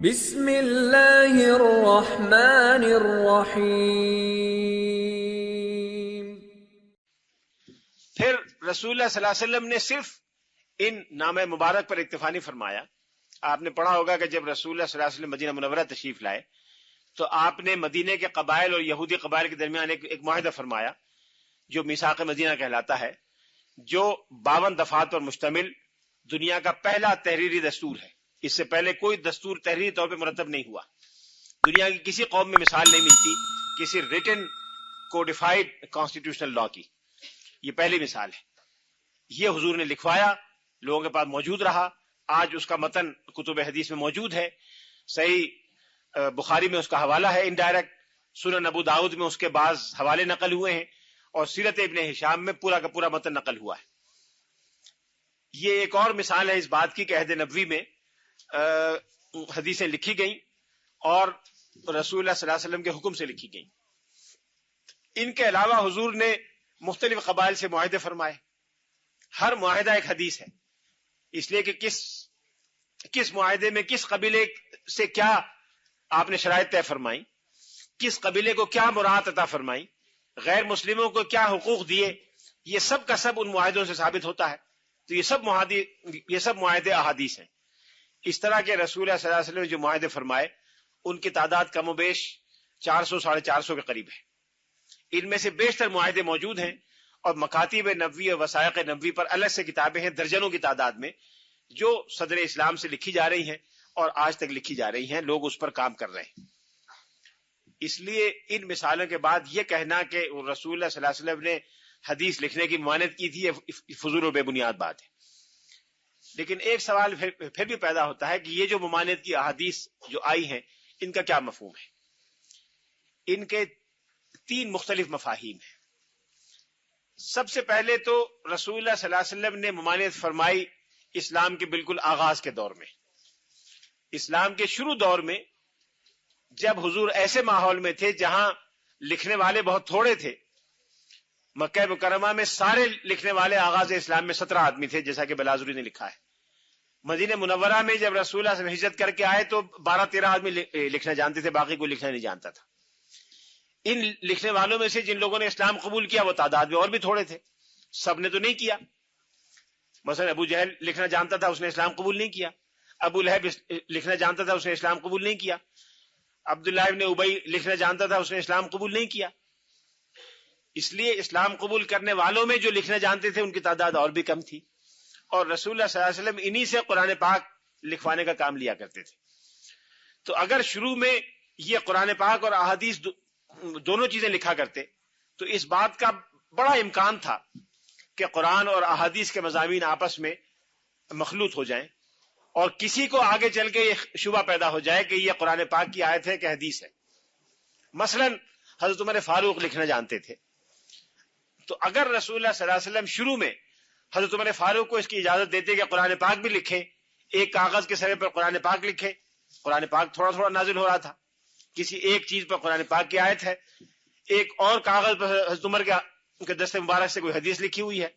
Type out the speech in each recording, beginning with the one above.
بسم اللہ الرحمن الرحیم۔ پھر رسول اللہ صلی اللہ علیہ وسلم نے صرف ان نام مبارک پر اکتفا نہیں فرمایا۔ آپ نے پڑھا ہوگا کہ جب رسول اللہ صلی اللہ علیہ وسلم مدینہ منورہ تشریف لائے تو آپ نے مدینے کے قبائل اور یہودی قبائل کے درمیان ایک معاہدہ فرمایا جو میثاق مدینہ کہلاتا ہے، جو 52 دفعات پر مشتمل دنیا کا پہلا تحریری دستور ہے۔ اس سے پہلے کوئی دستور تحریری طور پہ مرتب نہیں ہوا۔ دنیا کی کسی قوم میں مثال نہیں ملتی کسی ریٹن کوڈیفائڈ کانسٹیٹیوشنل لا کی۔ یہ پہلی مثال ہے۔ یہ حضور نے لکھوایا، لوگوں کے پاس موجود رہا۔ آج اس کا متن کتب حدیث میں موجود ہے۔ صحیح بخاری میں اس کا حوالہ ہے انڈائریکٹ، سنن ابو داؤد میں اس کے بعض حوالے نقل ہوئے ہیں، اور سیرت ابن ہشام میں پورا کا پورا متن نقل ہوا ہے۔ یہ ایک اور مثال ہے اس بات کی کہ عہد نبوی میں حدیثیں لکھی گئیں اور رسول اللہ صلی اللہ علیہ وسلم کے حکم سے لکھی گئیں۔ ان کے علاوہ حضور نے مختلف قبائل سے معاہدے فرمائے۔ ہر معاہدہ ایک حدیث ہے، اس لیے کہ کس معاہدے میں کس قبیلے سے کیا آپ نے شرائط طے فرمائی، کس قبیلے کو کیا مراعات عطا فرمائی، غیر مسلموں کو کیا حقوق دیے، یہ سب کا سب ان معاہدوں سے ثابت ہوتا ہے۔ تو یہ سب معاہدے احادیث ہیں۔ اس طرح کے رسول اللہ صلی اللہ علیہ وسلم نے جو معاہدے فرمائے ان کی تعداد کم و بیش 400 ساڑھے 400 کے قریب ہے۔ ان میں سے بیشتر معاہدے موجود ہیں، اور مکاتب نبوی اور وثائق نبوی پر الگ سے کتابیں ہیں درجنوں کی تعداد میں، جو صدر اسلام سے لکھی جا رہی ہیں اور آج تک لکھی جا رہی ہیں۔ لوگ اس پر کام کر رہے ہیں۔ اس لیے ان مثالوں کے بعد یہ کہنا کہ رسول اللہ صلی اللہ علیہ وسلم نے حدیث لکھنے کی ممانعت کی تھی، یہ فضول و بے بنیاد بات ہے۔ لیکن ایک سوال پھر بھی پیدا ہوتا ہے کہ یہ جو ممانعت کی احادیث جو آئی ہیں ان کا کیا مفہوم ہے؟ ان کے 3 مختلف مفاہیم ہیں۔ سب سے پہلے تو رسول اللہ صلی اللہ علیہ وسلم نے ممانعت فرمائی اسلام کے بالکل آغاز کے دور میں۔ اسلام کے شروع دور میں جب حضور ایسے ماحول میں تھے جہاں لکھنے والے بہت تھوڑے تھے۔ مکہ مکرمہ میں سارے لکھنے والے آغاز اسلام میں 17 آدمی تھے، جیسا کہ بلازوری نے لکھا ہے۔ مدینہ منورہ میں جب رسول اللہ صلی اللہ علیہ وسلم ہجرت کر کے آئے تو 12-13 آدمی لکھنا جانتے تھے، باقی کوئی لکھنا نہیں جانتا تھا۔ ان لکھنے والوں میں سے جن لوگوں نے اسلام قبول کیا وہ تعداد میں اور بھی تھوڑے تھے، سب نے تو نہیں کیا۔ مثلا ابو جہل لکھنا جانتا تھا، اس نے اسلام قبول نہیں کیا۔ ابو لہب لکھنا جانتا تھا، اس نے اسلام قبول نہیں کیا۔ عبداللہ ابن ابی لکھنا جانتا تھا، اس نے اسلام قبول نہیں کیا۔ اس لیے اسلام قبول کرنے والوں میں جو لکھنا جانتے تھے ان کی تعداد اور بھی کم تھی، اور رسول اللہ صلی اللہ علیہ وسلم انہی سے قرآن پاک لکھوانے کا کام لیا کرتے تھے۔ تو اگر شروع میں یہ قرآن پاک اور احادیث دونوں چیزیں لکھا کرتے تو اس بات کا بڑا امکان تھا کہ قرآن اور احادیث کے مضامین آپس میں مخلوط ہو جائیں، اور کسی کو آگے چل کے یہ شبہ پیدا ہو جائے کہ یہ قرآن پاک کی آیت ہے کہ حدیث ہے۔ مثلا حضرت عمر فاروق لکھنا جانتے تھے، تو اگر رسول اللہ صلی اللہ علیہ وسلم شروع میں حضرت عمر فاروق کو اس کی اجازت دیتے کہ قرآن پاک بھی لکھیں، ایک کاغذ کے سرے پر قرآن پاک لکھیں۔ قرآن پاک تھوڑا تھوڑا نازل ہو رہا تھا، کسی ایک چیز پر قرآن پاک کی آیت ہے، ایک اور کاغذ پر حضرت عمر کے دست مبارک سے کوئی حدیث لکھی ہوئی ہے،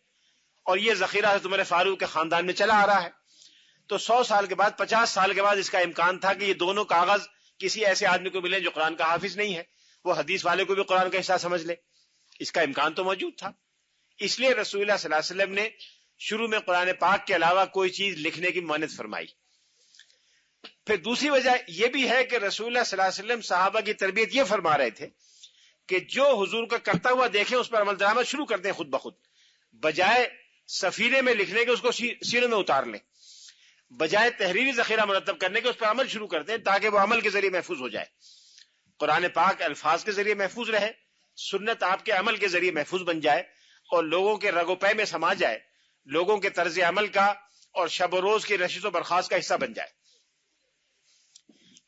اور یہ ذخیرہ حضرت عمر فاروق کے خاندان میں چلا آ رہا ہے، تو 100 سال کے بعد 50 سال کے بعد اس کا امکان تھا کہ یہ دونوں کاغذ کسی ایسے آدمی کو ملیں جو قرآن کا حافظ نہیں ہے، وہ حدیث والے کو بھی قرآن کا حصہ سمجھ لے۔ اس کا امکان تو موجود تھا۔ اس لیے رسول اللہ صلی اللہ علیہ وسلم نے شروع میں قرآن پاک کے علاوہ کوئی چیز لکھنے کی ممانعت فرمائی۔ پھر دوسری وجہ یہ بھی ہے کہ رسول اللہ صلی اللہ علیہ وسلم صحابہ کی تربیت یہ فرما رہے تھے کہ جو حضور کا کرتا ہوا دیکھیں اس پر عمل درآمد شروع کر دیں خود بخود، بجائے سفینے میں لکھنے کے اس کو سینوں میں اتار لیں، بجائے تحریری ذخیرہ مرتب کرنے کے اس پر عمل شروع کر دیں تاکہ وہ عمل کے ذریعے محفوظ ہو جائے۔ قرآن پاک الفاظ کے ذریعے محفوظ رہے، سنت آپ کے عمل کے ذریعے محفوظ بن جائے، اور لوگوں کے رگ و پے میں سما جائے، لوگوں کے طرز عمل کا اور شب و روز کی نشست و برخاست کا حصہ بن جائے۔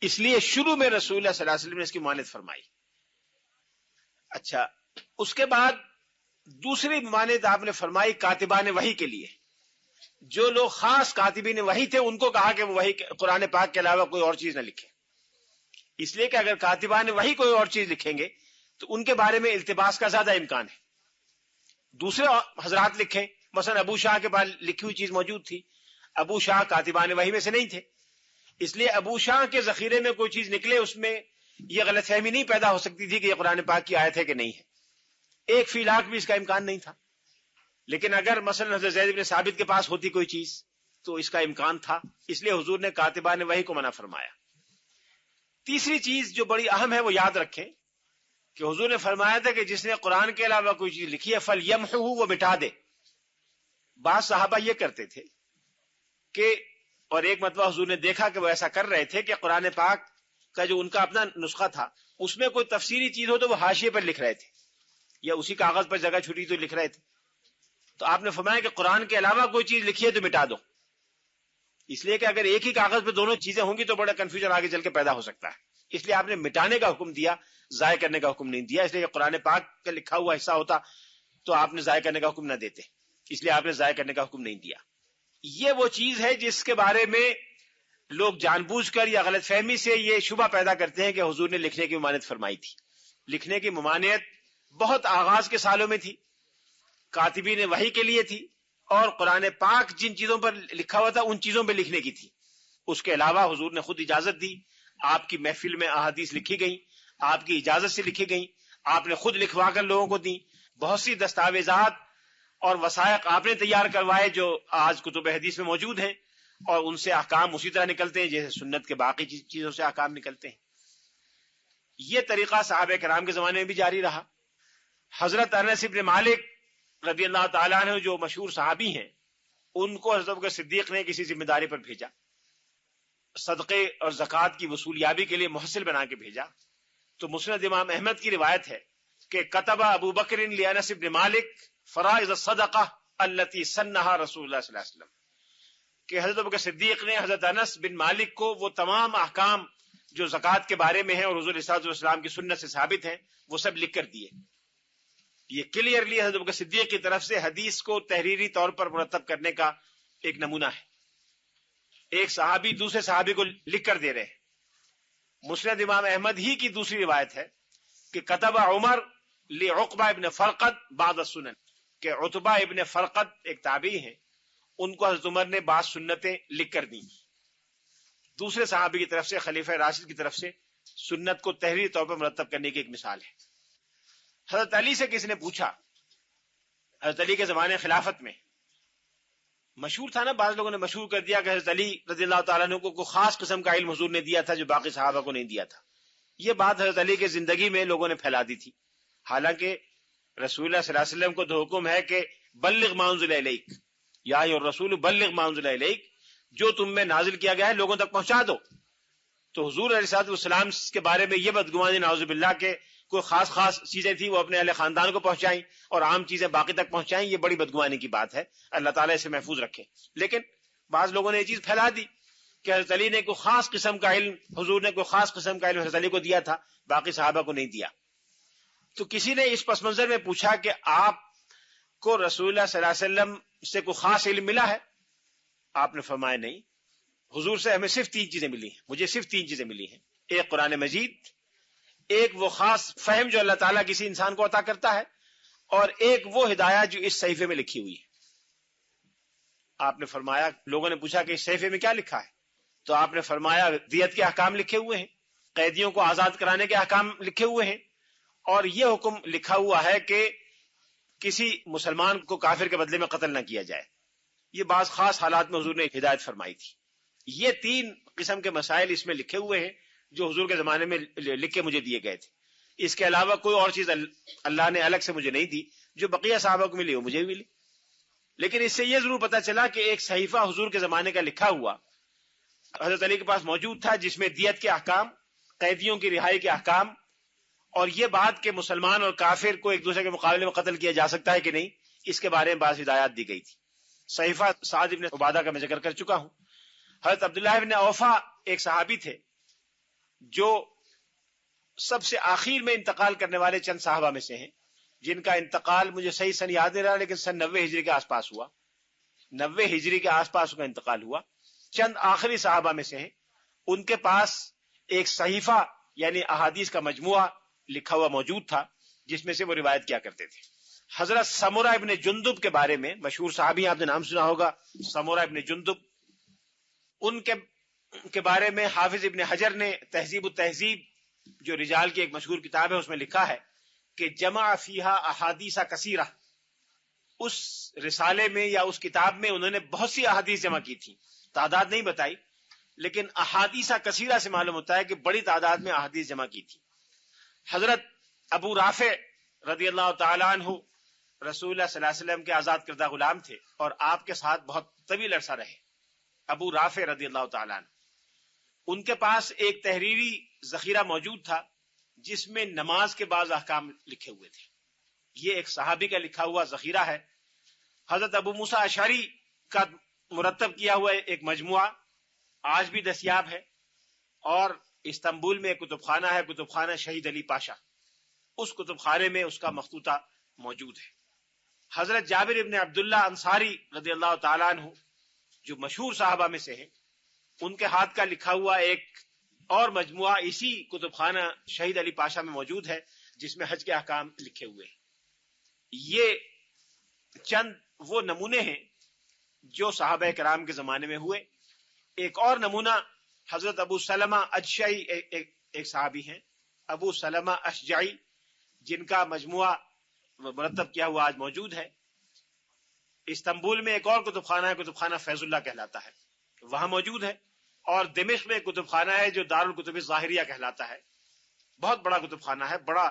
اس لیے شروع میں رسول اللہ صلی اللہ علیہ وسلم نے اس کی ممانعت فرمائی۔ اچھا، اس کے بعد دوسری ممانعت آپ نے فرمائی کاتبان وحی کے لیے۔ جو لوگ خاص کاتبین وحی تھے ان کو کہا کہ وہ وحی قرآن پاک کے علاوہ کوئی اور چیز نہ لکھیں، اس لیے کہ اگر کاتبان وحی کوئی اور چیز لکھیں گے تو ان کے بارے میں التباس کا زیادہ امکان ہے۔ دوسرے حضرات لکھیں، مثلا ابو شاہ کے پاس لکھی ہوئی چیز موجود تھی، ابو شاہ کاتبان وحی میں سے نہیں تھے، اس لیے ابو شاہ کے ذخیرے میں کوئی چیز نکلے اس میں یہ غلط فہمی نہیں پیدا ہو سکتی تھی کہ یہ قرآن پاک کی آیت ہے کہ نہیں ہے، 1/100000 بھی اس کا امکان نہیں تھا۔ لیکن اگر مثلا حضرت زید بن ثابت کے پاس ہوتی کوئی چیز تو اس کا امکان تھا، اس لیے حضور نے کاتبان وحی کو منع فرمایا۔ تیسری چیز جو بڑی اہم ہے وہ یاد رکھیں کہ حضور نے فرمایا تھا کہ جس نے قرآن کے علاوہ کوئی چیز لکھی ہے فَلْيَمْحُهُ، وہ مٹا دے۔ بعض صحابہ یہ کرتے تھے کہ، اور ایک مرتبہ حضور نے دیکھا کہ وہ ایسا کر رہے تھے کہ قرآن پاک کا جو ان کا اپنا نسخہ تھا اس میں کوئی تفسیری چیز ہو تو وہ حاشیے پر لکھ رہے تھے یا اسی کاغذ پر جگہ چھوٹی تو لکھ رہے تھے، تو آپ نے فرمایا کہ قرآن کے علاوہ کوئی چیز لکھی ہے تو مٹا دو، اس لیے کہ اگر ایک ہی کاغذ پہ دونوں چیزیں ہوں گی تو بڑا کنفیوژن آگے چل کے پیدا ہو سکتا ہے، اس لیے آپ نے مٹانے کا حکم دیا، ضائع کرنے کا حکم نہیں دیا، اس لیے کہ قرآن پاک کا لکھا ہوا حصہ ہوتا تو آپ نے ضائع کرنے کا حکم نہ دیتے، اس لیے آپ نے ضائع کرنے کا حکم نہیں دیا۔ یہ وہ چیز ہے جس کے بارے میں لوگ جان بوجھ کر یا غلط فہمی سے یہ شبہ پیدا کرتے ہیں کہ حضور نے لکھنے کی ممانعت فرمائی تھی۔ لکھنے کی ممانعت بہت آغاز کے سالوں میں تھی، کاتبین وحی کے لیے تھی، اور قرآن پاک جن چیزوں پر لکھا ہوا تھا ان چیزوں پہ لکھنے کی تھی۔ اس کے علاوہ حضور نے خود اجازت دی، آپ کی محفل میں احادیث لکھی گئیں، آپ کی اجازت سے لکھی گئیں، آپ نے خود لکھوا کر لوگوں کو دی، بہت سی دستاویزات اور وثائق آپ نے تیار کروائے جو آج کتب حدیث میں موجود ہیں، اور ان سے احکام اسی طرح نکلتے ہیں جیسے سنت کے باقی چیزوں سے احکام نکلتے ہیں۔ یہ طریقہ صحابہ کرام کے زمانے میں بھی جاری رہا۔ حضرت انس بن مالک رضی اللہ تعالیٰ عنہ جو مشہور صحابی ہیں، ان کو حضرت ابوبکر صدیق نے کسی ذمہ داری پر بھیجا، صدقے اور زکوٰۃ کی وصولیابی کے لیے محصل بنا کے بھیجا، تو مسند امام احمد کی روایت ہے کہ کتب ابو بکر لانس بن مالک فرائض الصدقہ التي سنها رسول اللہ صلی اللہ علیہ وسلم، کہ حضرت ابوبکر صدیق نے حضرت انس بن مالک کو وہ تمام احکام جو زکوٰۃ کے بارے میں ہیں اور حضور صلی اللہ علیہ وسلم کی سنت سے ثابت ہیں وہ سب لکھ کر دیے۔ یہ کلیئرلی حضرت ابوبکر صدیق کی طرف سے حدیث کو تحریری طور پر مرتب کرنے کا ایک نمونہ ہے۔ ایک صحابی دوسرے صحابی کو لکھ کر دے رہے ہیں۔ مسند امام احمد ہی کی دوسری روایت ہے کہ کتب عمر لعقبہ ابن فرقد بعض السنن، کہ عتبہ ابن فرقد ایک تابعی ہیں، ان کو حضرت عمر نے بعض سنتیں لکھ کر دیں۔ دوسرے صحابی کی طرف سے، خلیفہ راشد کی طرف سے سنت کو تحریری طور پر مرتب کرنے کی ایک مثال ہے۔ حضرت علی سے کسی نے پوچھا، حضرت علی کے زمانے خلافت میں مشہور تھا نا، بعض لوگوں نے مشہور کر دیا کہ حضرت علی رضی اللہ تعالیٰ عنہ کو کوئی خاص قسم کا علم حضور نے دیا تھا جو باقی صحابہ کو نہیں دیا تھا۔ یہ بات حضرت علی کے زندگی میں لوگوں نے پھیلا دی تھی، حالانکہ رسول اللہ صلی اللہ علیہ وسلم کو تو حکم ہے کہ بلغ ما انزل الیک، یا ایھا الرسول بلغ ما انزل الیک، جو تم میں نازل کیا گیا ہے لوگوں تک پہنچا دو۔ تو حضور علیہ الصلوۃ والسلام کے بارے میں یہ بدگمانی نعوذ باللہ کہ کوئی خاص چیزیں تھیں وہ اپنے اہل خاندان کو پہنچائیں اور عام چیزیں باقی تک پہنچائیں، یہ بڑی بدگمانی کی بات ہے، اللہ تعالیٰ اسے محفوظ رکھے۔ لیکن بعض لوگوں نے یہ چیز پھیلا دی کہ حضرت علی نے کوئی خاص قسم کا علم، حضور نے کوئی خاص قسم کا علم حضرت علی کو دیا تھا، باقی صحابہ کو نہیں دیا۔ تو کسی نے اس پس منظر میں پوچھا کہ آپ کو رسول اللہ صلی اللہ علیہ وسلم سے کوئی خاص علم ملا ہے؟ آپ نے فرمایا نہیں، حضور سے ہمیں صرف 3 چیزیں ملی ہیں، مجھے صرف 3 چیزیں ملی ہیں، ایک قرآن مجید، ایک وہ خاص فہم جو اللہ تعالیٰ کسی انسان کو عطا کرتا ہے، اور ایک وہ ہدایت جو اس صحیفے میں لکھی ہوئی ہے۔ آپ نے فرمایا، لوگوں نے پوچھا کہ اس صحیفے میں کیا لکھا ہے؟ تو آپ نے فرمایا دیت کے احکام لکھے ہوئے ہیں، قیدیوں کو آزاد کرانے کے احکام لکھے ہوئے ہیں، اور یہ حکم لکھا ہوا ہے کہ کسی مسلمان کو کافر کے بدلے میں قتل نہ کیا جائے۔ یہ بعض خاص حالات میں حضور نے ہدایت فرمائی تھی۔ یہ 3 قسم کے مسائل اس میں لکھے ہوئے ہیں جو حضور کے زمانے میں لکھ کے مجھے دیے گئے تھے۔ اس کے علاوہ کوئی اور چیز اللہ نے الگ سے مجھے نہیں دی، جو بقیہ صحابہ کو ملی وہ مجھے بھی ملی۔ لیکن اس سے یہ ضرور پتہ چلا کہ ایک صحیفہ حضور کے زمانے کا لکھا ہوا حضرت علی کے پاس موجود تھا، جس میں دیت کے احکام، قیدیوں کی رہائی کے احکام، اور یہ بات کہ مسلمان اور کافر کو ایک دوسرے کے مقابلے میں قتل کیا جا سکتا ہے کہ نہیں، اس کے بارے میں بعض ہدایات دی گئی تھی۔ صحیفہ سعد بن عبادہ کا میں ذکر کر چکا ہوں۔ حضرت عبداللہ بن اوفا ایک صحابی تھے جو سب سے آخر میں انتقال کرنے والے چند صحابہ میں سے ہیں، جن کا انتقال مجھے صحیح سن یاد نہیں رہا، لیکن سن 90 ہجری کے آس پاس ہوا، 90 ہجری کے آس پاس کا انتقال ہوا، چند آخری صحابہ میں سے ہیں۔ ان کے پاس ایک صحیفہ یعنی احادیث کا مجموعہ لکھا ہوا موجود تھا، جس میں سے وہ روایت کیا کرتے تھے۔ حضرت سمرہ ابن جندب کے بارے میں، مشہور صحابی آپ نے نام سنا ہوگا، سمرہ ابن جندب، ان کے کے بارے میں حافظ ابن حجر نے تہذیب التہذیب جو رجال کی ایک مشہور کتاب ہے اس میں لکھا ہے کہ جمع فیہا احادیث کثیرہ، اس رسالے میں یا اس کتاب میں انہوں نے بہت سی احادیث جمع کی تھی، تعداد نہیں بتائی، لیکن احادیث کثیرہ سے معلوم ہوتا ہے کہ بڑی تعداد میں احادیث جمع کی تھی۔ حضرت ابو رافع رضی اللہ تعالیٰ عنہ رسول اللہ صلی اللہ علیہ وسلم کے آزاد کردہ غلام تھے اور آپ کے ساتھ بہت طویل عرصہ رہے۔ ابو رافع رضی اللہ تعالیٰ عنہ، ان کے پاس ایک تحریری ذخیرہ موجود تھا جس میں نماز کے بعض احکام لکھے ہوئے تھے۔ یہ ایک صحابی کا لکھا ہوا ذخیرہ ہے۔ حضرت ابو موسیٰ اشعری کا مرتب کیا ہوا ایک مجموعہ آج بھی دستیاب ہے، اور استنبول میں ایک کتب خانہ ہے، کتب خانہ شہید علی پاشا، اس کتب خانے میں اس کا مخطوطہ موجود ہے۔ حضرت جابر ابن عبداللہ انصاری رضی اللہ تعالیٰ عنہ جو مشہور صحابہ میں سے ہیں، ان کے ہاتھ کا لکھا ہوا ایک اور مجموعہ اسی کتب خانہ شہید علی پاشا میں موجود ہے جس میں حج کے احکام لکھے ہوئے ہیں۔ یہ چند وہ نمونے ہیں جو صحابہ کرام کے زمانے میں ہوئے۔ ایک اور نمونہ حضرت ابو سلمہ اجشعی ایک صحابی ہیں، ابو سلمہ اشجعی، جن کا مجموعہ مرتب کیا ہوا آج موجود ہے۔ استنبول میں ایک اور کتب خانہ ہے، کتب خانہ فیض اللہ کہلاتا ہے، وہاں موجود ہے، اور دمشق میں ایک کتب خانہ ہے جو دارالکتب الظاہریہ کہلاتا ہے، بہت بڑا کتب خانہ ہے، بڑا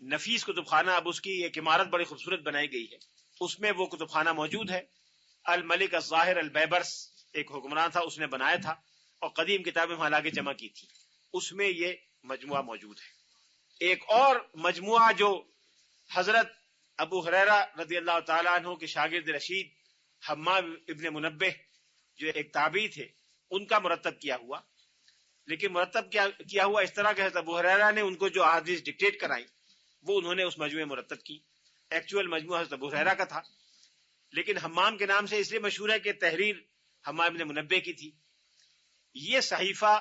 نفیس کتب خانہ۔ اب اس کی ایک عمارت بڑی خوبصورت بنائی گئی ہے، اس میں وہ کتب خانہ موجود ہے۔ الملک الظاہر البیبرس ایک حکمران تھا، اس نے بنایا تھا اور قدیم کتابیں وہاں لا کے جمع کی تھی، اس میں یہ مجموعہ موجود ہے۔ ایک اور مجموعہ جو حضرت ابو ہریرہ رضی اللہ تعالیٰ عنہ کے شاگرد رشید حمام ابن منبہ جو ایک تابعی تھے، ان کا مرتب کیا ہوا، لیکن مرتب کیا ہوا اس طرح کہ حضرت ابو ہریرہ نے ان کو جو احادیث ڈکٹیٹ کرائیں وہ انہوں نے اس مجموعے میں مرتب کی۔ ایکچوئل مجموعہ حضرت ابو ہریرہ کا تھا، لیکن حمام کے نام سے اس لیے مشہور ہے کہ تحریر حمام ابن منبہ کی تھی۔ یہ صحیفہ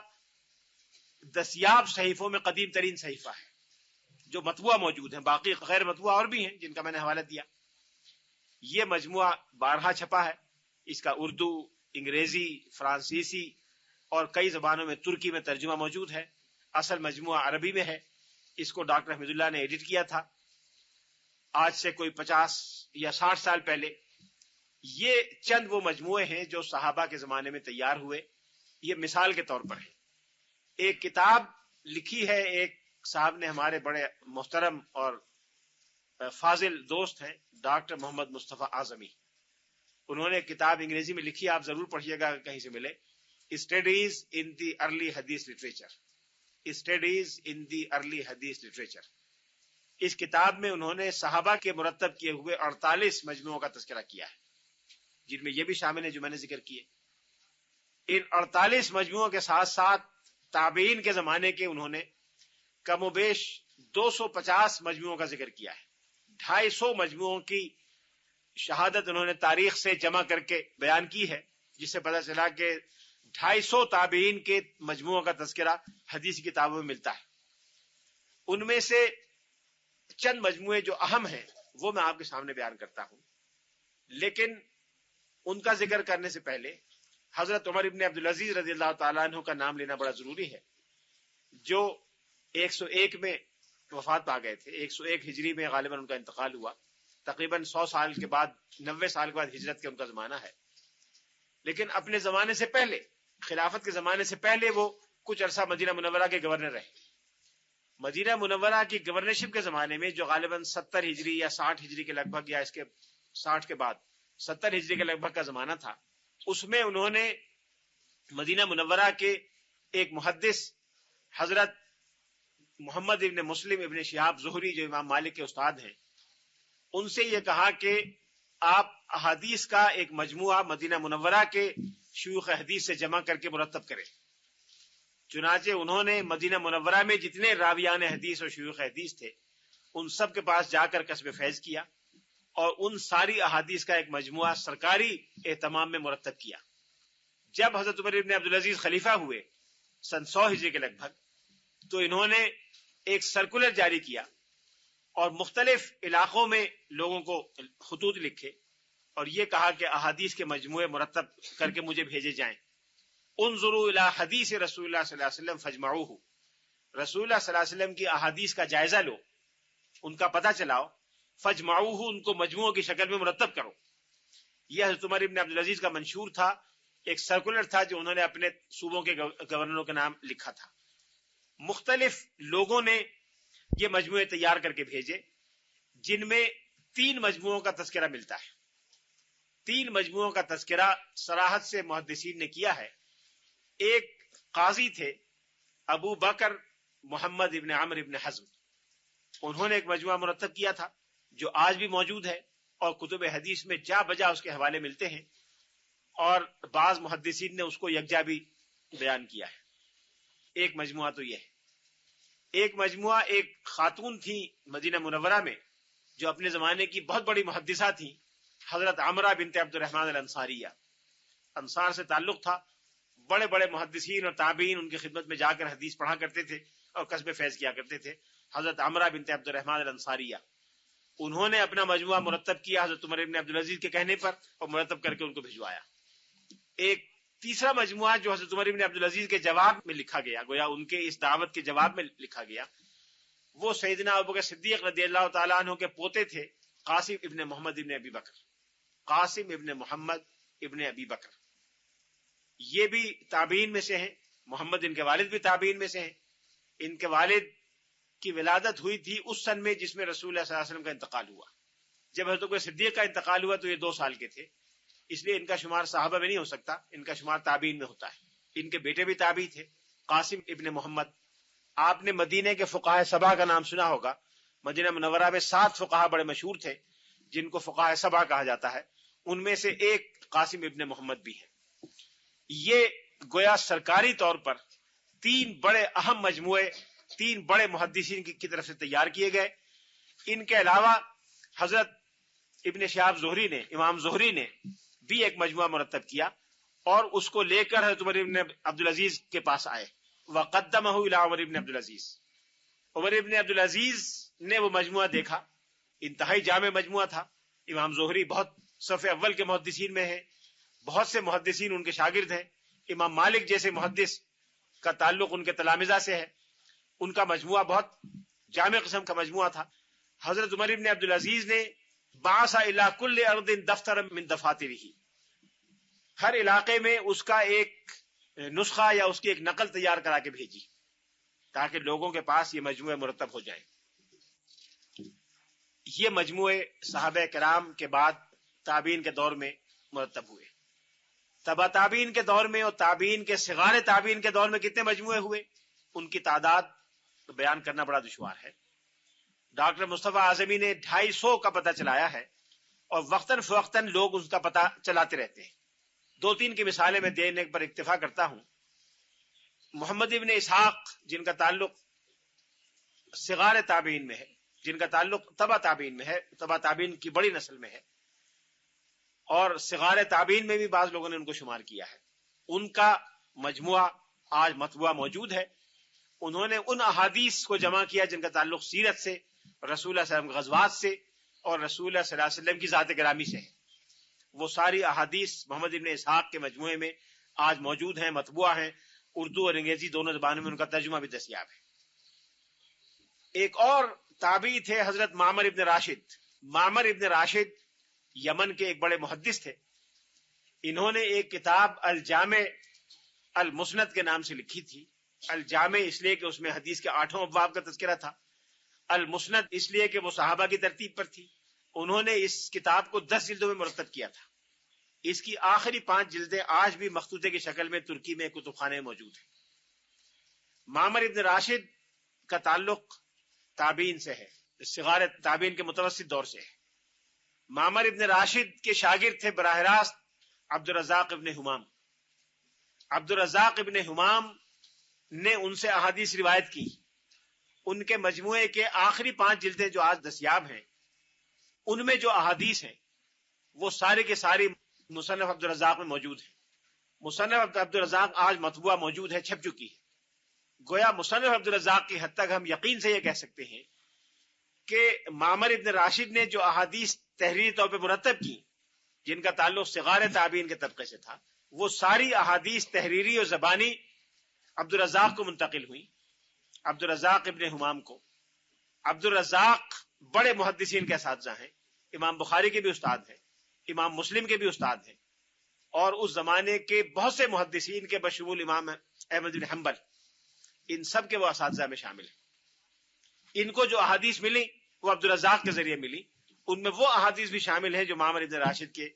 دستیاب صحیفوں میں قدیم ترین صحیفہ ہے جو مطبوعہ موجود ہیں، باقی غیر مطبوعہ اور بھی ہیں جن کا میں نے حوالہ دیا۔ یہ مجموعہ بارہا چھپا ہے، اس کا اردو، انگریزی، فرانسیسی اور کئی زبانوں میں، ترکی میں ترجمہ موجود ہے۔ اصل مجموعہ عربی میں ہے، اس کو ڈاکٹر حمید اللہ نے ایڈٹ کیا تھا آج سے کوئی 50 یا 60 سال پہلے۔ یہ چند وہ مجموعے ہیں جو صحابہ کے زمانے میں تیار ہوئے، یہ مثال کے طور پر ہے۔ ایک کتاب لکھی ہے ایک صاحب نے، ہمارے بڑے محترم اور فاضل دوست ہیں، ڈاکٹر محمد مصطفیٰ اعظمی، انہوں نے کتاب انگریزی میں لکھی، آپ ضرور پڑھیے گا کہیں سے ملے، اسٹڈیز ان دی ارلی حدیث literature, studies in the early حدیث لٹریچر۔ اس کتاب میں انہوں نے صحابہ کے مرتب کیے ہوئے 48 مجموعوں کا تذکرہ کیا ہے، جن میں یہ بھی شامل ہے جو میں نے ذکر کیے۔ ان 48 مجموعوں کے ساتھ ساتھ تابعین کے زمانے کے انہوں نے کم و بیش 250 مجموعوں کا ذکر کیا ہے۔ 250 مجموعوں کی شہادت انہوں نے تاریخ سے جمع کر کے بیان کی ہے، جس سے پتہ چلا کہ 250 تابعین کے مجموعوں کا تذکرہ حدیث کتابوں میں ملتا ہے۔ ان میں سے چند مجموعے جو اہم ہیں وہ میں آپ کے سامنے بیان کرتا ہوں، لیکن ان کا ذکر کرنے سے پہلے حضرت عمر ابن عبدالعزیز رضی اللہ تعالیٰ عنہ کا نام لینا بڑا ضروری ہے، جو 101 میں وفات پا گئے تھے۔ 101 ہجری میں غالباً ان کا انتقال ہوا، تقریباً 100 سال کے بعد، 90 سال کے بعد ہجرت کے ان کا زمانہ ہے۔ لیکن اپنے زمانے سے پہلے، خلافت کے زمانے سے پہلے، وہ کچھ عرصہ مدینہ منورہ کے گورنر رہے۔ مدینہ منورہ کی گورنرشپ کے زمانے میں، جو غالباً 70 ہجری یا 60 ہجری کے لگ بھگ، یا اس کے 60 کے بعد 70 ہجری کے لگ بھگ کا زمانہ تھا، اس میں انہوں نے مدینہ منورہ کے ایک محدث حضرت محمد ابن مسلم ابن شہاب زہری، جو امام مالک کے استاد ہیں، ان سے یہ کہا کہ آپ احادیث کا ایک مجموعہ مدینہ منورہ کے شیوخ حدیث سے جمع کر کے مرتب کریں۔ چنانچہ انہوں نے مدینہ منورہ میں جتنے راویان حدیث اور شیوخ حدیث تھے ان سب کے پاس جا کر کسب فیض کیا اور ان ساری احادیث کا ایک مجموعہ سرکاری اہتمام میں مرتب کیا۔ جب حضرت عمر بن عبدالعزیز خلیفہ ہوئے سن 100 ہجری کے لگ بھگ، تو انہوں نے ایک سرکولر جاری کیا اور مختلف علاقوں میں لوگوں کو خطوط لکھے اور یہ کہا کہ احادیث کے مجموعے مرتب کر کے مجھے بھیجے جائیں۔ انظروا الی حدیث رسول اللہ صلی اللہ علیہ وسلم فاجمعوہ، رسول اللہ صلی اللہ علیہ وسلم کی احادیث کا جائزہ لو، ان کا پتہ چلاؤ، فاجمعوہ، ان کو مجموعوں کی شکل میں مرتب کرو۔ یہ حضرت عمر ابن عبدالعزیز کا منشور تھا، ایک سرکولر تھا جو انہوں نے اپنے صوبوں کے گورنروں کے نام لکھا تھا۔ مختلف لوگوں نے یہ مجموعے تیار کر کے بھیجے، جن میں 3 مجموعوں کا تذکرہ ملتا ہے۔ 3 مجموعوں کا تذکرہ صراحت سے محدثین نے کیا ہے۔ ایک قاضی تھے ابو بکر محمد ابن عمرو ابن حزم، انہوں نے ایک مجموعہ مرتب کیا تھا جو آج بھی موجود ہے اور کتب حدیث میں جا بجا اس کے حوالے ملتے ہیں، اور بعض محدثین نے اس کو یکجا بھی بیان کیا ہے۔ ایک مجموعہ تو یہ ہے۔ ایک مجموعہ ایک خاتون تھی مدینہ منورہ میں جو اپنے زمانے کی بہت بڑی محدثہ تھی، حضرت عمرہ بنت عبد الرحمن الانصاریہ، انصار سے تعلق تھا، بڑے بڑے محدثین اور تابعین ان کی خدمت میں جا کر حدیث پڑھا کرتے تھے اور کسب فیض کیا کرتے تھے۔ حضرت عمرہ بنت عبد الرحمن الانصاریہ، انہوں نے اپنا مجموعہ مرتب کیا حضرت عمر بن عبدالعزیز کے کہنے پر اور مرتب کر کے ان کو بھجوایا۔ ایک تیسرا مجموعہ جو حضرت عمر بن عبدالعزیز کے جواب میں لکھا گیا، گویا ان کے اس دعوت کے جواب میں لکھا گیا، وہ سیدنا ابوبکر صدیق رضی اللہ تعالیٰ عنہ کے پوتے تھے قاسم ابن محمد ابن ابی بکر، قاسم ابن محمد ابن ابی بکر، یہ بھی تابعین میں سے ہیں، محمد ان کے والد بھی تابعین میں سے ہیں۔ ان کے والد کی ولادت ہوئی تھی اس سن میں جس میں رسول اللہ صلی اللہ علیہ وسلم کا انتقال ہوا۔ جب حضرت ابوبکر صدیق کا انتقال ہوا تو یہ 2 سال کے تھے، اس لیے ان کا شمار صحابہ میں نہیں ہو سکتا، ان کا شمار تابعین میں ہوتا ہے۔ ان کے بیٹے بھی تابعی تھے، قاسم ابن محمد۔ آپ نے مدینے کے فقہاء 7 کا نام سنا ہوگا، مدینہ منورہ میں 7 فقہاء بڑے مشہور تھے جن کو فقہاء 7 کہا جاتا ہے، ان میں سے ایک قاسم ابن محمد بھی ہے۔ یہ گویا سرکاری طور پر 3 بڑے اہم مجموعے 3 بڑے محدثین کی طرف سے تیار کیے گئے۔ ان کے علاوہ حضرت ابن شہاب زہری نے، امام زہری نے بھی ایک مجموعہ مرتب کیا اور اس کو لے کر حضرت عمر ابن عبدالعزیز کے پاس آئے، وقدمہ الی عمر ابن عبدالعزیز۔ عمر ابن عبدالعزیز نے وہ مجموعہ دیکھا، انتہائی جامع مجموعہ تھا۔ امام زہری بہت صف اول کے محدثین میں ہیں، بہت سے محدثین ان کے شاگرد ہیں، امام مالک جیسے محدث کا تعلق ان کے تلامذہ سے ہے۔ ان کا مجموعہ بہت جامع قسم کا مجموعہ تھا۔ حضرت عمر ابن عبدالعزیز نے بعث الی کل ارض دفتر من دفاترہ، ہر علاقے میں اس کا ایک نسخہ یا اس کی ایک نقل تیار کرا کے بھیجی تاکہ لوگوں کے پاس یہ مجموعے مرتب ہو جائیں۔ یہ مجموعے صحابہ کرام کے بعد تابعین کے دور میں مرتب ہوئے۔ تبع تابعین کے دور میں اور تابعین کے صغار تابعین کے دور میں کتنے مجموعے ہوئے، ان کی تعداد بیان کرنا بڑا دشوار ہے۔ ڈاکٹر مصطفیٰ اعظمی نے 250 کا پتہ چلایا ہے اور وقتاً فوقتاً لوگ اس کا پتہ چلاتے رہتے ہیں۔ 2-3 کی مثالیں میں دینے پر اکتفا کرتا ہوں۔ محمد ابن اسحاق جن کا تعلق صغار تابعین میں ہے، جن کا تعلق تبع تابعین میں ہے، تبع تابعین کی بڑی نسل میں ہے، اور صغار تابعین میں بھی بعض لوگوں نے ان کو شمار کیا ہے، ان کا مجموعہ آج مطبوعہ موجود ہے۔ انہوں نے ان احادیث کو جمع کیا جن کا تعلق سیرت سے، رسول اللہ صلی اللہ علیہ وسلم کے غزوات سے اور رسول اللہ صلی اللہ علیہ وسلم کی ذات گرامی سے ہے۔ وہ ساری احادیث محمد ابن اسحاق کے مجموعے میں آج موجود ہیں، مطبوعہ ہیں، اردو اور انگریزی دونوں زبانوں میں ان کا ترجمہ بھی دستیاب ہے۔ ایک اور تابعی تھے حضرت معمر ابن راشد۔ معمر ابن راشد یمن کے ایک بڑے محدث تھے۔ انہوں نے ایک کتاب الجامع المسند کے نام سے لکھی تھی۔ الجامع اس لیے کہ اس میں حدیث کے 8 ابواب کا تذکرہ تھا، المسند اس لیے کہ وہ صحابہ کی ترتیب پر تھی۔ انہوں نے اس کتاب کو 10 جلدوں میں مرتب کیا تھا۔ اس کی آخری 5 جلدیں آج بھی مخطوطے کی شکل میں ترکی میں کتب خانے میں موجود ہیں۔ معمر ابن راشد کا تعلق تابعین سے ہے، صغار تابعین کے متوسط دور سے ہے۔ معمر ابن راشد کے شاگرد تھے براہ راست عبد الرزاق ابن حمام۔ عبد الرزاق ابن حمام نے ان سے احادیث روایت کی۔ ان کے مجموعے کے آخری 5 جلدیں جو آج دستیاب ہیں، ان میں جو احادیث ہیں وہ سارے کے ساری مصنف عبد الرزاق میں موجود ہیں۔ مصنف عبد الرزاق آج مطبوعہ موجود ہے، چھپ چکی ہے۔ گویا مصنف عبد الرزاق کی حد تک ہم یقین سے یہ کہہ سکتے ہیں کہ معمر ابن راشد نے جو احادیث تحریری طور پہ مرتب کی جن کا تعلق صغار تابعین کے طبقے سے تھا، وہ ساری احادیث تحریری اور زبانی عبدالرزاق کو منتقل ہوئی، عبدالرزاق ابن حمام کو۔ عبدالرزاق بڑے محدثین کے اساتذہ ہیں، امام بخاری کے بھی استاد ہیں، امام مسلم کے بھی استاد ہیں، اور اس زمانے کے بہت سے محدثین کے بشمول امام احمد بن حنبل، ان سب کے وہ اساتذہ میں شامل ہیں۔ ان کو جو احادیث ملی وہ عبدالرزاق کے ذریعے ملی، ان میں وہ احادیث بھی شامل ہیں جو معمر ابن راشد کے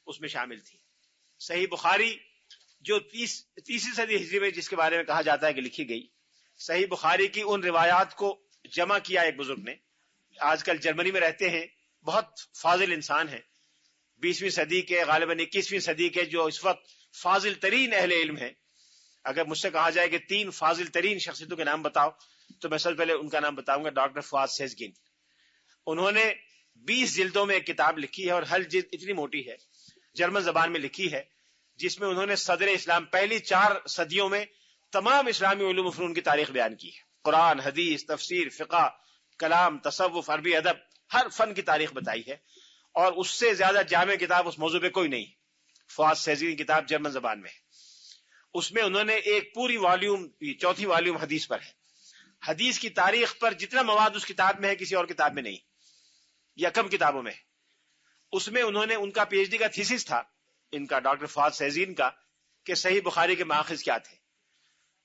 اس میں شامل تھی۔ صحیح بخاری جو تیسری صدی ہجری میں جس کے بارے میں کہا جاتا ہے کہ لکھی گئی، صحیح بخاری کی ان روایات کو جمع کیا ایک بزرگ نے، آج کل جرمنی میں رہتے ہیں، بہت فاضل انسان ہیں، 20ویں صدی کے غالباً 21ویں صدی کے جو اس وقت فاضل ترین اہل علم ہیں۔ اگر مجھ سے کہا جائے کہ 3 فاضل ترین شخصیتوں کے نام بتاؤ تو میں سب سے پہلے ان کا نام بتاؤں گا، ڈاکٹر فؤاد سیزگن۔ انہوں نے 20 جلدوں میں ایک کتاب لکھی ہے، اور ہر جلد اتنی موٹی ہے، جرمن زبان میں لکھی ہے، جس میں انہوں نے صدر اسلام پہلی 4 صدیوں میں تمام اسلامی علوم و فنون کی تاریخ بیان کی ہے، قرآن، حدیث، تفسیر، فقہ، کلام، تصوف، عربی ادب، ہر فن کی تاریخ بتائی ہے، اور اس سے زیادہ جامع کتاب اس موضوع پہ کوئی نہیں۔ فؤاد سیزگن کی کتاب جرمن زبان میں ہے، اس میں انہوں نے ایک پوری والیوم، 4تھی والیوم حدیث پر ہے، حدیث کی تاریخ پر جتنا مواد اس کتاب میں ہے کسی اور کتاب میں نہیں، یا کم کتابوں میں ہے۔ اس میں انہوں نے، ان کا پی ایچ ڈی کا تھیسس تھا ان کا، ڈاکٹر فؤاد سیزگن کا، کہ صحیح بخاری کے ماخذ کیا تھے۔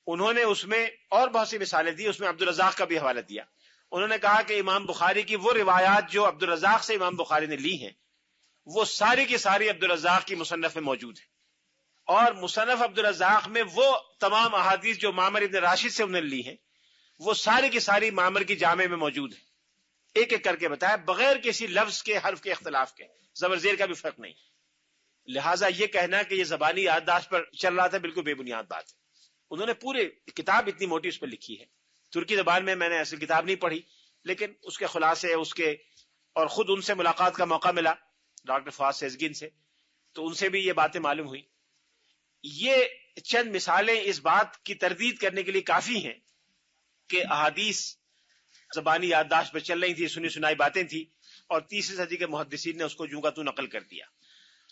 انہوں نے اس میں اور بہت سی مثالیں دی، اس میں عبدالرزاق کا بھی حوالہ دیا۔ انہوں نے کہا کہ امام بخاری کی وہ روایات جو عبدالرزاق سے امام بخاری نے لی ہیں، وہ ساری کی ساری عبدالرزاق کی مصنف میں موجود ہیں، اور مصنف عبدالرزاق میں وہ تمام احادیث جو معمر ابن راشد سے انہوں نے لی ہیں، وہ ساری کی ساری معمر کی جامع میں موجود ہیں۔ ایک ایک کر کے بتایا، بغیر کسی لفظ کے، حرف کے اختلاف کے، زبر زیر کا بھی فرق نہیں۔ لہٰذا یہ کہنا کہ یہ زبانی یادداشت پر چل رہا تھا، بالکل بے بنیاد بات ہے۔ انہوں نے پورے کتاب اتنی موٹی اس پر لکھی ہے، ترکی زبان میں، میں نے اصل کتاب نہیں پڑھی، لیکن اس کے خلاصے، اس کے، اور خود ان سے ملاقات کا موقع ملا ڈاکٹر فؤاد سیزگن سے، تو ان سے بھی یہ باتیں معلوم ہوئی۔ یہ چند مثالیں اس بات کی تردید کرنے کے لیے کافی ہیں کہ احادیث زبانی یادداشت پر چل رہی تھی، سنی سنائی باتیں تھی، اور 30ویں صدی کے محدثین نے اس کو جوں کا تو نقل کر دیا۔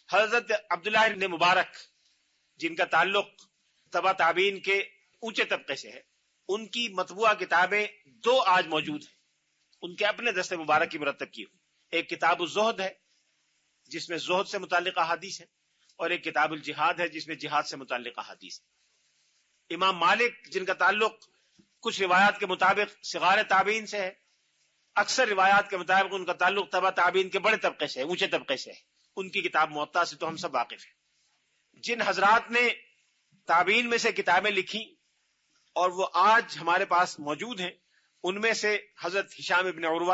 حضرت عبداللہ ابن مبارک، جن کا تعلق تبع تابعین کے اونچے طبقے سے ہے، ان کی مطبوعہ کتابیں 2 آج موجود ہیں، ان کے اپنے دست مبارک کی مرتب کی ہوئی۔ ایک کتاب الزہد ہے جس میں زہد سے متعلق احادیث ہیں، اور ایک کتاب الجہاد ہے جس میں جہاد سے متعلق احادیث ہیں۔ امام مالک، جن کا تعلق کچھ روایات کے مطابق صغار تابعین سے ہے، اکثر روایات کے مطابق ان کا تعلق تبع تابعین کے بڑے طبقے سے ہے، اونچے طبقے سے ہے، ان کی کتاب موطا سے تو ہم سب واقف ہیں۔ جن حضرات نے تابعین میں سے کتابیں لکھی اور وہ آج ہمارے پاس موجود ہیں، ان میں سے حضرت ہشام ابن عروہ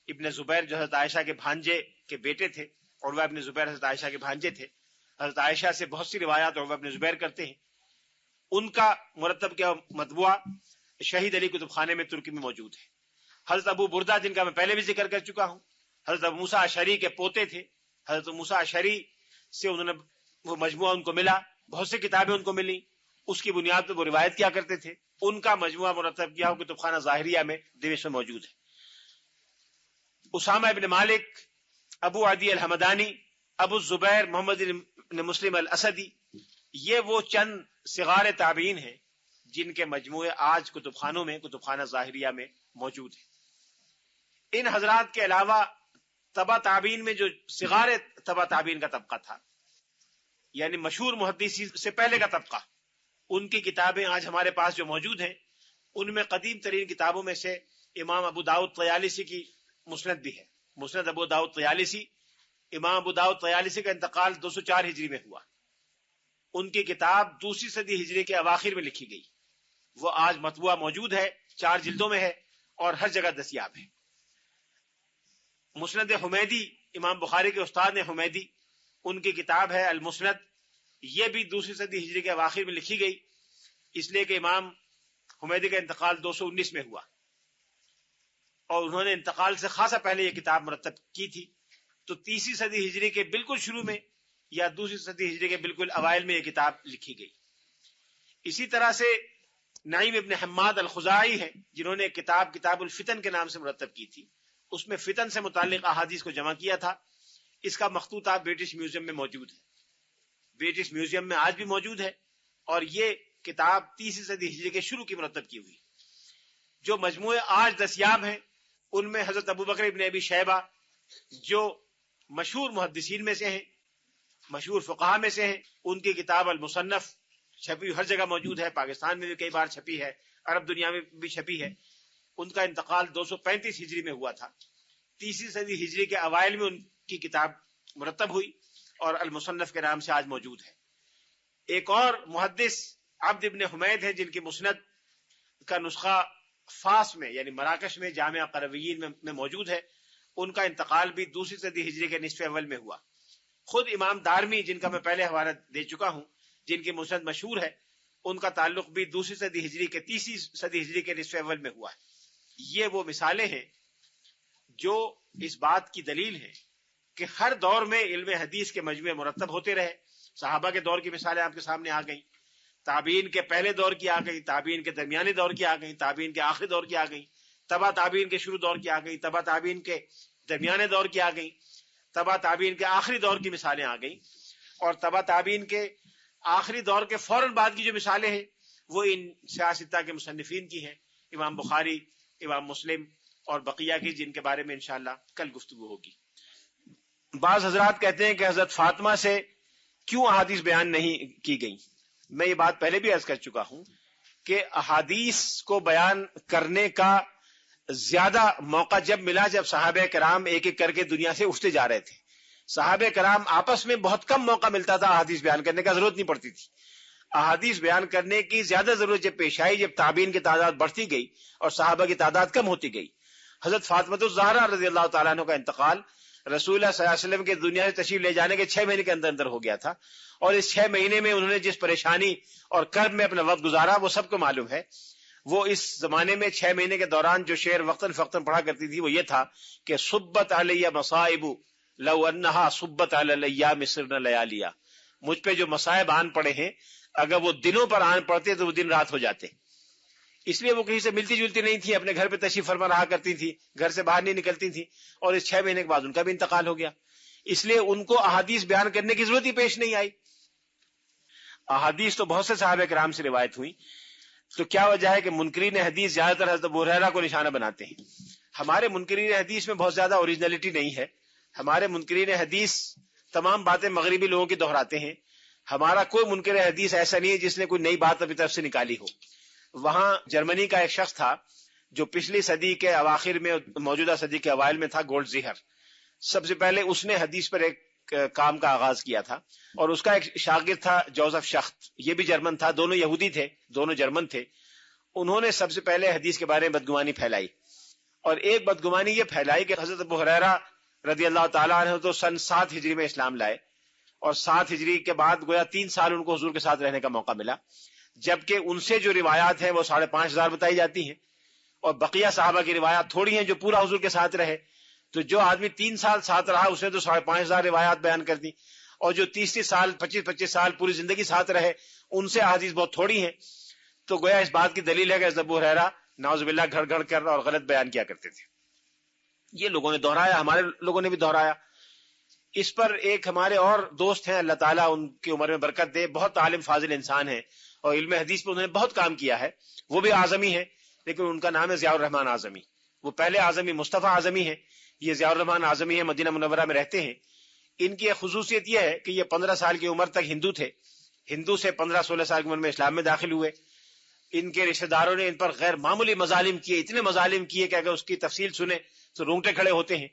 ابن زبیر، جو حضرت عائشہ کے بھانجے کے بیٹے تھے، عروہ ابن زبیر حضرت عائشہ کے بھانجے تھے، حضرت عائشہ سے بہت سی روایات عروہ ابن زبیر کرتے ہیں، ان کا مرتب کیا مطبوعہ شہید علی کتب خانے میں ترکی میں موجود ہے۔ حضرت ابو بردہ، جن کا میں پہلے بھی ذکر کر چکا ہوں، حضرت ابو موسیٰ اشعری کے پوتے تھے، حضرت موسیٰ اشعری سے انہوں نے وہ مجموعہ ان کو ملا، بہت سی کتابیں ان کو ملی، اس کی بنیاد پہ وہ روایت کیا کرتے تھے، ان کا مجموعہ مرتب کیا ہو کتب خانہ ظاہریہ میں دمشق میں موجود ہے۔ اسامہ ابن مالک، ابو عدی الحمدانی، ابو الزبیر محمد بن مسلم الاسدی، یہ وہ چند صغار تابعین ہیں جن کے مجموعے آج کتب خانوں میں، کتب خانہ ظاہریہ میں موجود ہیں۔ ان حضرات کے علاوہ تبع تابعین میں جو صغار تبع تابعین کا طبقہ تھا، یعنی مشہور محدثین سے پہلے کا طبقہ، ان کی کتابیں آج ہمارے پاس جو موجود ہیں، ان میں قدیم ترین کتابوں میں سے امام ابو داؤد طیالسی کی مسند بھی ہے، مسند ابو داؤد طیالسی۔ امام ابو داؤد طیالسی کا انتقال 204 ہجری میں ہوا، ان کی کتاب 2ری صدی ہجری کے اواخر میں لکھی گئی، وہ آج مطبوعہ موجود ہے، 4 جلدوں میں ہے اور ہر جگہ دستیاب ہے۔ مسند حمیدی، امام بخاری کے استاد نے حمیدی، ان کی کتاب ہے المسند، یہ بھی 2ری صدی ہجری کے اواخر میں لکھی گئی، اس لیے کہ امام حمیدی کا انتقال 219 میں ہوا، اور انہوں نے انتقال سے خاصا پہلے یہ کتاب مرتب کی تھی، تو 3ری صدی ہجری کے بالکل شروع میں یا 2ری صدی ہجری کے بالکل اوائل میں یہ کتاب لکھی گئی۔ اسی طرح سے نعیم ابن حماد الخزاعی ہیں، جنہوں نے ایک کتاب الفتن کے نام سے مرتب کی تھی، اس میں فتن سے متعلق احادیث کو جمع کیا تھا، اس کا مخطوطہ برٹش میوزیم میں موجود ہے۔ برٹش میوزیم میں آج بھی موجود ہے، اور یہ کتاب 30 صدی ہجری کے شروع کی مرتب کی ہوئی۔ جو مجموعے آج دستیاب ہیں ان میں حضرت ابوبکر ابن ابی شیبہ جو مشہور محدثین میں سے ہیں، مشہور فقہاء میں سے ہیں، ان کی کتاب المصنف چھپی ہر جگہ موجود ہے، پاکستان میں بھی کئی بار چھپی ہے، عرب دنیا میں بھی چھپی ہے۔ ان کا انتقال 235 ہجری میں ہوا تھا، 30 صدی ہجری کے اوائل میں ان کی کتاب مرتب ہوئی اور المصنف کے نام سے آج موجود ہے۔ ایک اور محدث عبد ابن حمید ہیں جن کی مسند کا نسخہ فاس میں یعنی مراکش میں جامعہ قرویین میں موجود ہے، ان کا انتقال بھی 2 صدی ہجری کے نصف اول میں ہوا۔ خود امام دارمی جن کا میں پہلے حوالہ دے چکا ہوں، جن کی مسند مشہور ہے، ان کا تعلق بھی 2 صدی ہجری کے 30 صدی ہجری کے نصف اول میں ہوا ہے۔ یہ وہ مثالیں ہیں جو اس بات کی دلیل ہے کہ ہر دور میں علم حدیث کے مجموعے مرتب ہوتے رہے۔ صحابہ کے دور کی مثالیں آپ کے سامنے آ گئیں، تابعین کے پہلے دور کی آ گئی، تابعین کے درمیانی دور کی آ گئی، تابعین کے آخری دور کی آ گئی، تبع تابعین کے شروع دور کی آ گئی، تبع تابعین کے درمیانے دور کی آ گئی، تبع تابعین کے آخری دور کی مثالیں آ گئیں، اور تبع تابعین کے آخری دور کے فوراً بعد کی جو مثالیں ہیں وہ ان سیاستہ کے مصنفین کی ہیں، امام بخاری، امام مسلم اور بقیہ کی، جن کے بارے میں انشاءاللہ کل گفتگو ہوگی۔ بعض حضرات کہتے ہیں کہ حضرت فاطمہ سے کیوں احادیث بیان نہیں کی گئی؟ میں یہ بات پہلے بھی عرض کر چکا ہوں کہ احادیث کو بیان کرنے کا زیادہ موقع جب ملا جب صحابہ کرام ایک ایک کر کے دنیا سے اٹھتے جا رہے تھے۔ صحابہ کرام آپس میں بہت کم موقع ملتا تھا احادیث بیان کرنے کا، ضرورت نہیں پڑتی تھی۔ احادیث بیان کرنے کی زیادہ ضرورت جب پیش آئی، جب تابعین کی تعداد بڑھتی گئی اور صحابہ کی تعداد کم ہوتی گئی۔ حضرت فاطمہ الزہرا رضی اللہ تعالیٰ عنہ کا انتقال رسول اللہ صلی اللہ علیہ وسلم کے دنیا سے تشریف لے جانے کے 6 مہینے کے اندر اندر ہو گیا تھا، اور اس 6 مہینے میں انہوں نے جس پریشانی اور کرب میں اپنا وقت گزارا وہ سب کو معلوم ہے۔ وہ اس زمانے میں 6 مہینے کے دوران جو شعر وقتاً فقتاً پڑھا کرتی تھی وہ یہ تھا کہ صبت علیہ مصائب لو انہا صبت علی الیام صرنا لیالیا، مجھ پہ جو مصائب آن پڑے ہیں اگر وہ دنوں پر آن پڑتے تو وہ دن رات ہو جاتے۔ اس لیے وہ کہیں سے ملتی جلتی نہیں تھی، اپنے گھر پہ تشریف فرما رہا کرتی تھی، گھر سے باہر نہیں نکلتی تھی، اور اس 6 مہینے کے بعد ان کا بھی انتقال ہو گیا، اس لیے ان کو احادیث بیان کرنے کی ضرورت ہی پیش نہیں آئی۔ احادیث تو بہت سے صحابہ کرام سے روایت ہوئی، تو کیا وجہ ہے کہ منکرین حدیث زیادہ تر حضرت ابو ہریرہ کو نشانہ بناتے ہیں؟ ہمارے منکرین حدیث میں بہت زیادہ اوریجنلٹی نہیں ہے، ہمارے منکرین حدیث تمام باتیں مغربی لوگوں کی دہراتے ہیں، ہمارا کوئی منکر حدیث ایسا نہیں ہے جس نے کوئی نئی بات اپنی طرف سے نکالی ہو۔ وہاں جرمنی کا ایک شخص تھا جو پچھلی صدی کے اواخر میں موجودہ صدی کے اوائل میں تھا، گولڈ زیہر، سب سے پہلے اس نے حدیث پر ایک کام کا آغاز کیا تھا، اور اس کا ایک شاگرد تھا جوزف شخت، یہ بھی جرمن تھا، دونوں یہودی تھے، دونوں جرمن تھے۔ انہوں نے سب سے پہلے حدیث کے بارے میں بدگمانی پھیلائی، اور ایک بدگمانی یہ پھیلائی کہ حضرت ابو ہریرہ رضی اللہ تعالیٰ عنہ تو سن 7 ہجری میں اسلام لائے، اور 7 ہجری کے بعد گویا 3 سال ان کو حضور کے ساتھ رہنے کا موقع ملا، جبکہ ان سے جو روایات ہیں وہ 5,500 بتائی جاتی ہیں، اور بقیہ صحابہ کی روایات تھوڑی ہیں جو پورا حضور کے ساتھ رہے۔ تو جو آدمی 3 سال ساتھ رہا اس نے تو 5,500 روایات بیان کر دی، اور جو 30 سال 25 سال پوری زندگی ساتھ رہے ان سے احادیث بہت تھوڑی ہیں۔ تو گویا اس بات کی دلیل ہے کہ ابو ہریرہ نعوذ باللہ گھڑ گھڑ کر اور غلط بیان کیا کرتے تھے۔ یہ لوگوں نے دہرایا، ہمارے لوگوں نے بھی دہرایا۔ اس پر ایک ہمارے اور دوست ہیں، اللہ تعالیٰ ان کی عمر میں برکت دے، بہت عالم فاضل انسان ہیں اور علم حدیث پر انہوں نے بہت کام کیا ہے، وہ بھی اعظمی ہیں، لیکن ان کا نام ہے ضیاء الرحمن اعظمی۔ وہ پہلے اعظمی مصطفیٰ اعظمی ہیں، یہ ضیاء الرحمن اعظمی ہیں، مدینہ منورہ میں رہتے ہیں۔ ان کی ایک خصوصیت یہ ہے کہ یہ 15 سال کی عمر تک ہندو تھے، ہندو سے 15-16 سال کی عمر میں اسلام میں داخل ہوئے۔ ان کے رشتہ داروں نے ان پر غیر معمولی مظالم کیے، اتنے مظالم کیے کہ اگر اس کی تفصیل سنیں تو رونگٹے کھڑے ہوتے ہیں۔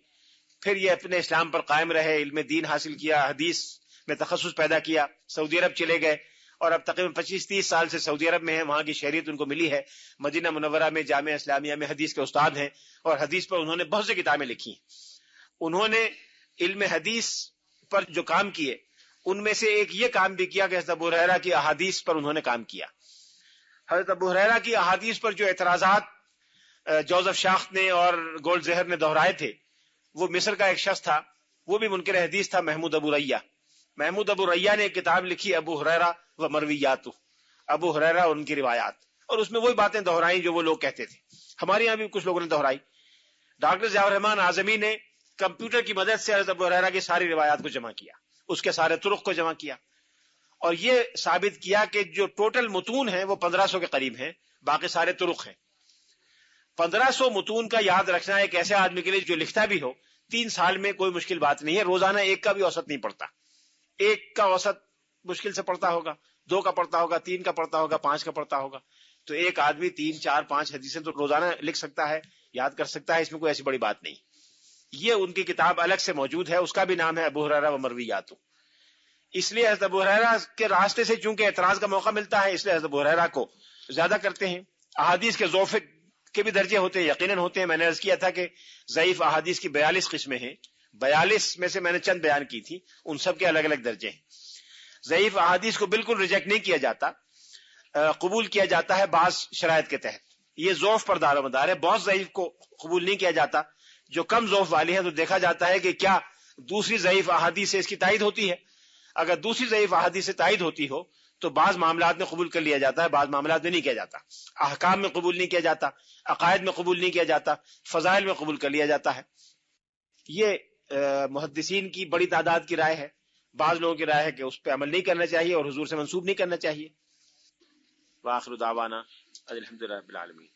پھر یہ اپنے اسلام پر قائم رہے، علم دین حاصل کیا، حدیث میں تخصص پیدا کیا، سعودی عرب چلے گئے، اور اب تقریباً 25-30 سال سے سعودی عرب میں ہیں، وہاں کی شہریت ان کو ملی ہے۔ مدینہ منورہ میں جامعہ اسلامیہ میں حدیث کے استاد ہیں، اور حدیث پر انہوں نے بہت سی کتابیں لکھی ہیں۔ انہوں نے علم حدیث پر جو کام کیے ان میں سے ایک یہ کام بھی کیا کہ حضرت ابو ہریرہ کی احادیث پر انہوں نے کام کیا۔ حضرت ابو ہریرہ کی احادیث پر جو اعتراضات جوزف شاخت نے اور گولڈ زہر نے دہرائے تھے، وہ مصر کا ایک شخص تھا، وہ بھی منکر حدیث تھا، محمود ابو ریہ۔ محمود ابو ریہ نے ایک کتاب لکھی ابو ہریرہ و مرویات، ابو ہریرہ اور ان کی روایات، اور اس میں وہی باتیں دہرائیں جو وہ لوگ کہتے تھے۔ ہمارے یہاں بھی کچھ لوگوں نے دہرائی۔ ڈاکٹر ضیاء الرحمن اعظمی نے کمپیوٹر کی مدد سے حضرت ابو ہریرہ کی ساری روایات کو جمع کیا، اس کے سارے طرق کو جمع کیا، اور یہ ثابت کیا کہ جو ٹوٹل متون ہیں وہ 1500 کے قریب ہیں، باقی سارے طرق ہیں۔ 1500 متون کا یاد رکھنا ایک ایسے آدمی کے لیے جو لکھتا بھی ہو 3 سال میں کوئی مشکل بات نہیں ہے۔ روزانہ ایک کا بھی اوسط نہیں پڑتا، ایک کا اوسط مشکل سے پڑھتا ہوگا، 2 کا پڑھتا ہوگا، 3 کا پڑھتا ہوگا، 5 کا پڑھتا ہوگا، تو ایک آدمی 3 4 5 حدیثیں تو روزانہ لکھ سکتا ہے، یاد کر سکتا ہے، اس میں کوئی ایسی بڑی بات نہیں۔ یہ ان کی کتاب الگ سے موجود ہے، اس کا بھی نام ہے ابو ہریرہ و مرویات۔ اس لیے حضرت ابو ہریرہ کے راستے سے چونکہ اعتراض کا موقع ملتا ہے، اس لیے حضرت ابو ہریرہ کو زیادہ کرتے ہیں۔ احادیث کے ضعف کے بھی درجے ہوتے ہیں، یقیناً ہوتے ہیں۔ میں نے عرض کیا تھا کہ ضعیف احادیث کی 42 قسمیں ہیں، 42 میں سے میں نے چند بیان کی تھی، ان سب کے الگ الگ درجے ہیں۔ ضعیف احادیث کو بالکل ریجیکٹ نہیں کیا جاتا، قبول کیا جاتا ہے بعض شرائط کے تحت، یہ ضعف پر دار و مدار ہے۔ بہت ضعیف کو قبول نہیں کیا جاتا، جو کم ضعف والی ہے تو دیکھا جاتا ہے کہ کیا دوسری ضعیف احادیث سے اس کی تائید ہوتی ہے۔ اگر دوسری ضعیف احادیث سے تائید ہوتی ہو تو بعض معاملات میں قبول کر لیا جاتا ہے، بعض معاملات میں نہیں کیا جاتا۔ احکام میں قبول نہیں کیا جاتا، عقائد میں قبول نہیں کیا جاتا، فضائل میں قبول کر لیا جاتا ہے۔ یہ محدثین کی بڑی تعداد کی رائے ہے۔ بعض لوگوں کی رائے ہے کہ اس پہ عمل نہیں کرنا چاہیے اور حضور سے منسوب نہیں کرنا چاہیے۔ وآخر دعوانا الحمدللہ رب العالمین۔